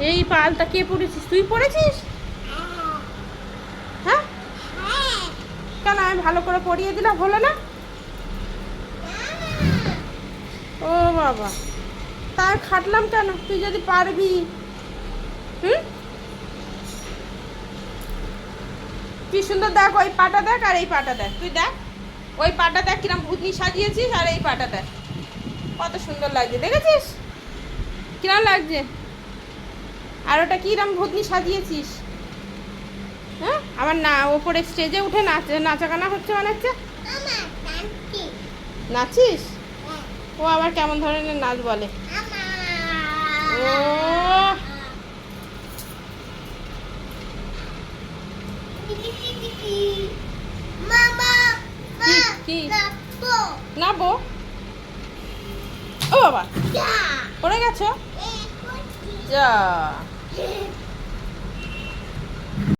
এই পালটা কে পড়েছিস? তুই পড়েছিস? হ্যাঁ, কেন আমি ভালো করে পড়িয়ে দিলাম, হলো না? ও বাবা, তাই খাটলাম কেন? তুই যদি পারবি। হুম, কি সুন্দর দেখ, ওই পাটা দেখ আর এই পাটা দেখ, তুই দেখ ওই পাটা দেখ কিরম ভূতনি সাজিয়েছিস, আর এই পাটা দেখ কত সুন্দর লাগছে, দেখেছিস কিরম লাগছে? আর ওটা কিরম ভূতনি সাজিয়েছিস? হ্যাঁ, আবার না ওপরে স্টেজে উঠে নাচাগানা হচ্ছে মনে হচ্ছে। নাচিস? ও আবার কেমন ধরনের নাচ বলে? ও কি নাবো? ও বাবা, পড়ে গেছো? যা